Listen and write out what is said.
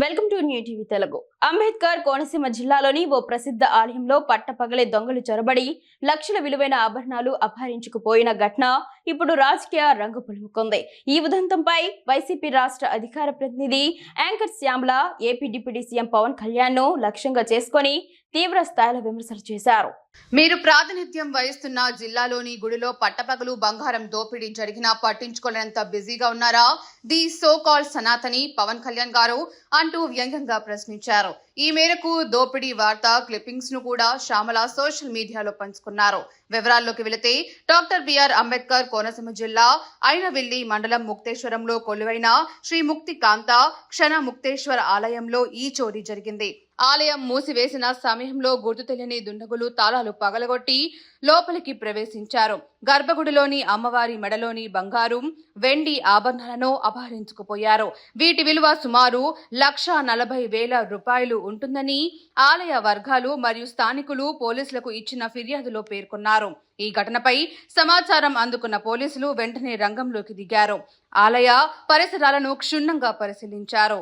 Welcome to new TV Telugu. Ambedkar Konaseema జిల్లాలోని ఓ ప్రసిద్ధ ఆలయంలో పట్టపగలే దొంగలు చొరబడి లక్షల విలువైన ఆభరణాలు అపహరించుకుపోయిన ఘటన ఇప్పుడు రాజకీయ రంగు పులుముకుంది. ఈ ఉదంతంపై వైసీపీ రాష్ట్ర అధికార ప్రతినిధి anchor Shyamala AP deputy CM Pawan Kalyan ను లక్ష్యంగా చేసుకుని తీవ్ర స్థాయిలో విమర్శలు చేశారు. మీరు ప్రాతినిధ్యం వహిస్తున్న జిల్లాలోని గుడిలో పట్టపగలు బంగారం దోపిడీ జరిగినా పట్టించుకోలేనంత బిజీగా ఉన్నారా the so called Sanatani Pawan Kalyan garu అంటూ వ్యంగ్యంగా ప్రశ్నించారు. ఈ మేరకు దోపిడీ వార్త క్లిప్పింగ్స్ ను కూడా శ్యామల సోషల్ మీడియాలో పంచుకున్నారు. వివరాల్లోకి వెళితే డాక్టర్ బిఆర్ అంబేద్కర్ కోనసీమ జిల్లా ఐనవిల్లి మండలం ముక్తేశ్వరంలో కొలువైన శ్రీ ముక్తి కాంత క్షణ ముక్తేశ్వర ఆలయంలో ఈ చోరీ జరిగింది. ఆలయం మూసివేసిన సమయంలో గుర్తు తెలియని దుండగులు తాళాలు పగలగొట్టి లోపలికి ప్రవేశించారు. గర్భగుడిలోని అమ్మవారి మెడలోని బంగారు, వెండి ఆభరణాలను అపహరించుకుపోయారు. వీటి విలువ సుమారు 1,40,000 రూపాయలు ఉంటుందని ఆలయ వర్గాలు మరియు స్థానికులు పోలీసులకు ఇచ్చిన ఫిర్యాదులో పేర్కొన్నారు. ఈ ఘటనపై సమాచారం అందుకున్న పోలీసులు వెంటనే రంగంలోకి దిగారు. ఆలయ పరిసరాలను క్షుణ్ణంగా పరిశీలించారు.